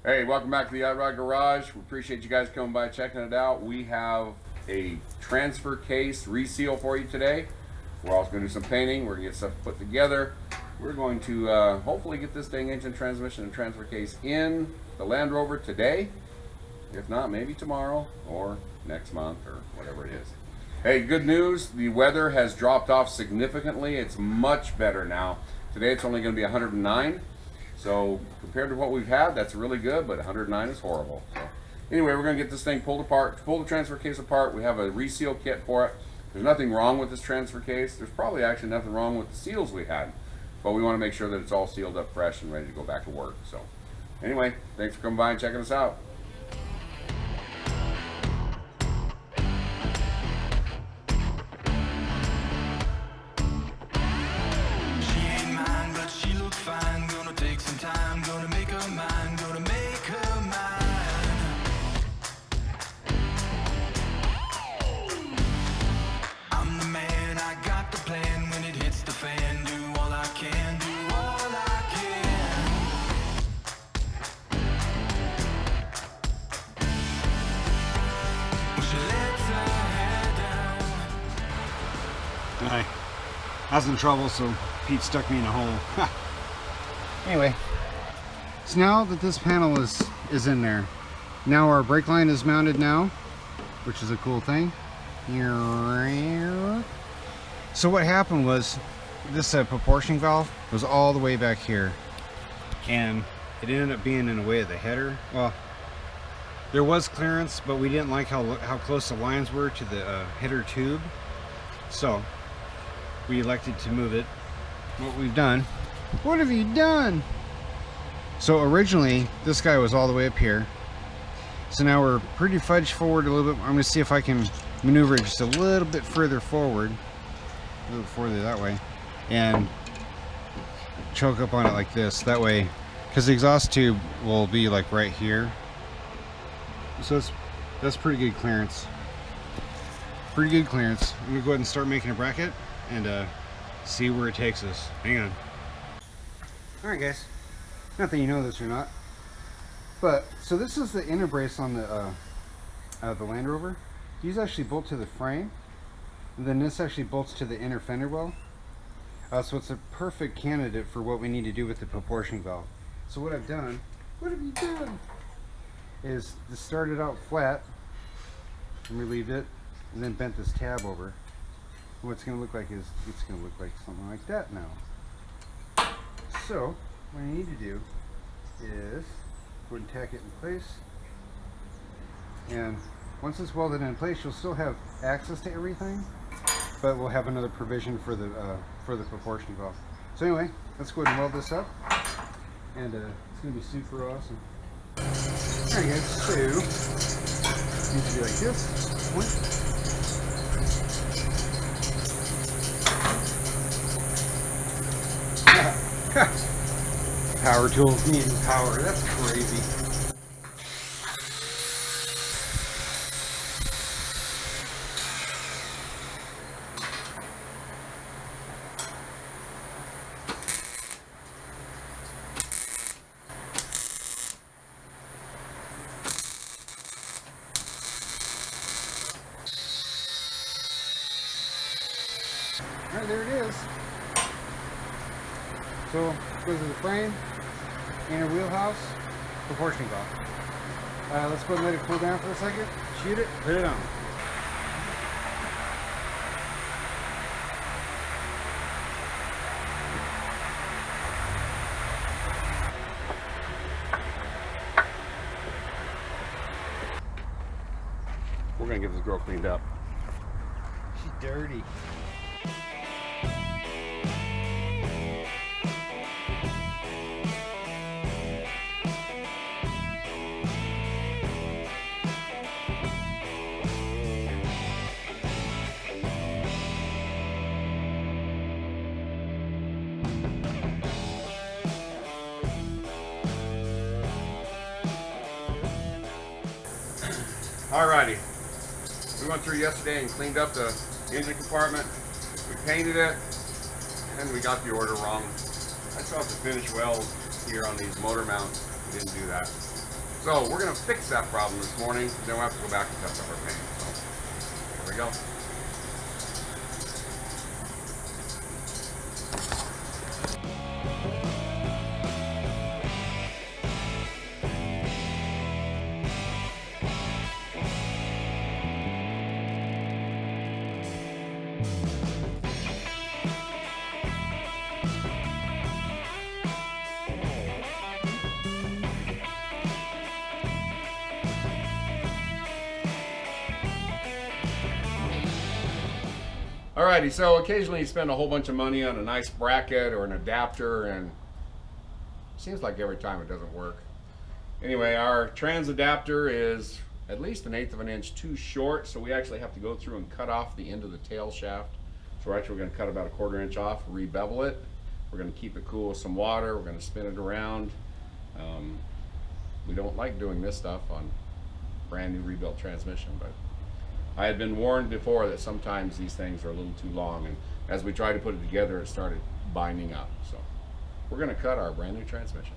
Hey, welcome back to the iRod Garage. We appreciate you guys coming by checking it out. We have a transfer case reseal for you today. We're also going to do some painting. We're going to get stuff put together. We're going to hopefully get this thing engine, transmission, and transfer case in the Land Rover today. If not, maybe tomorrow or next month or whatever it is. Hey, good news. The weather has dropped off significantly. It's much better now. Today it's only going to be 109. So compared to what we've had, that's really good, but 109 is horrible. So anyway, we're going to get this thing pulled apart, pull the transfer case apart. We have a reseal kit for it. There's nothing wrong with this transfer case. There's probably actually nothing wrong with the seals we had, but we want to make sure that it's all sealed up fresh and ready to go back to work. So anyway, thanks for coming by and checking us out. I was in trouble, so Pete stuck me in a hole. Anyway, so now that this panel is in there, now our brake line is mounted now, which is a cool thing. So what happened was this proportioning valve was all the way back here, and it ended up being in the way of the header. Well, there was clearance, but we didn't like how close the lines were to the header tube, so we elected to move it. What we've done, what have you done? So originally this guy was all the way up here, so now we're pretty fudged forward a little bit. I'm going to see if I can maneuver it just a little bit further forward, a little further that way, and choke up on it like this, that way, because the exhaust tube will be like right here. So that's pretty good clearance. Pretty good clearance. I'm going to go ahead and start making a bracket and see where it takes us. Hang on. Alright guys, not that you know this or not, but so this is the inner brace on the Land Rover. These actually bolt to the frame, and then this actually bolts to the inner fender well. So it's a perfect candidate for what we need to do with the proportion valve. So what I've done, what have you done, is to start it out flat and relieved it, and then bent this tab over. What it's going to look like is it's going to look like something like that now. So what I need to do is go and tack it in place, and once it's welded in place, you'll still have access to everything, but we'll have another provision for the proportion valve. So anyway, let's go ahead and weld this up, and it's going to be super awesome. Alright guys, so it needs to be like this. One. Power tools needing power, that's crazy. Alright, there it is. So it goes to the frame, inner wheelhouse, proportioning valve. Let's go and let it cool down for a second, shoot it, put it on. We're going to get this girl cleaned up. She's dirty. Alrighty, we went through yesterday and cleaned up the engine compartment. We painted it, and we got the order wrong. I still have to finish welds here on these motor mounts. We didn't do that. So we're gonna fix that problem this morning, then we'll have to go back and test up our paint. So here we go. Alrighty, so occasionally you spend a whole bunch of money on a nice bracket or an adapter, and it seems like every time it doesn't work. Anyway, our trans adapter is at least 1/8 of an inch too short, so we actually have to go through and cut off the end of the tail shaft. So we're actually going to cut about 1/4 inch off, re-bevel it. We're going to keep it cool with some water. We're going to spin it around. We don't like doing this stuff on brand new rebuilt transmission, but I had been warned before that sometimes these things are a little too long, and as we tried to put it together, it started binding up. So we're going to cut our brand new transmission.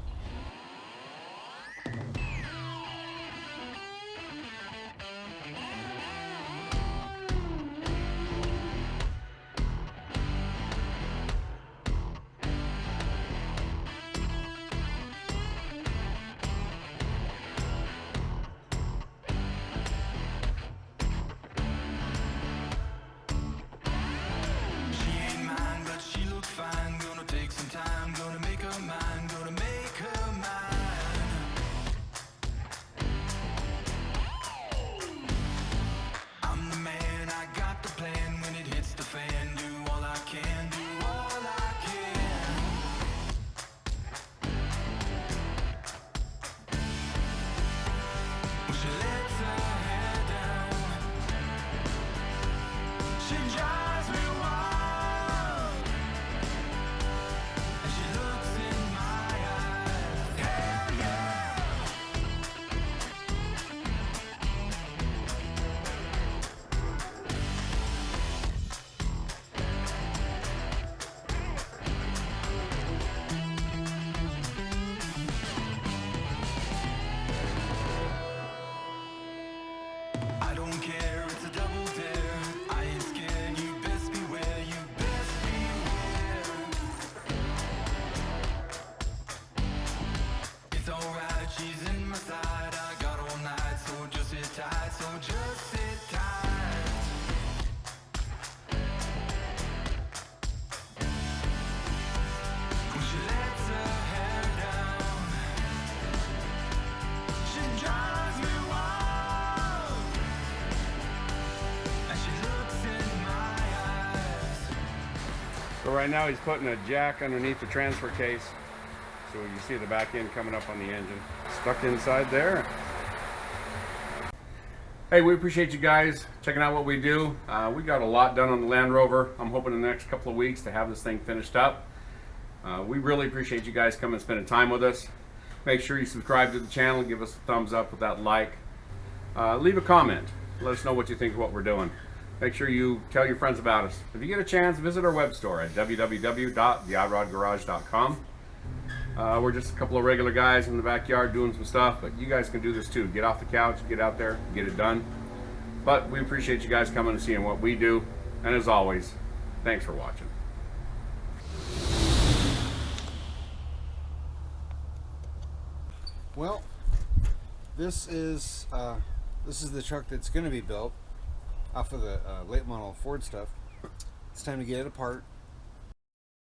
So right now he's putting a jack underneath the transfer case. So you see the back end coming up on the engine. Stuck inside there. Hey, we appreciate you guys checking out what we do. We got a lot done on the Land Rover. I'm hoping in the next couple of weeks to have this thing finished up. We really appreciate you guys coming and spending time with us. Make sure you subscribe to the channel, give us a thumbs up with that like. Leave a comment. Let us know what you think of what we're doing. Make sure you tell your friends about us. If you get a chance, visit our web store at www.theoddrodgarage.com. We're just a couple of regular guys in the backyard doing some stuff, but you guys can do this too. Get off the couch, get out there, get it done. But we appreciate you guys coming and seeing what we do. And as always, thanks for watching. Well, this is the truck that's going to be built off of the late model Ford stuff. It's time to get it apart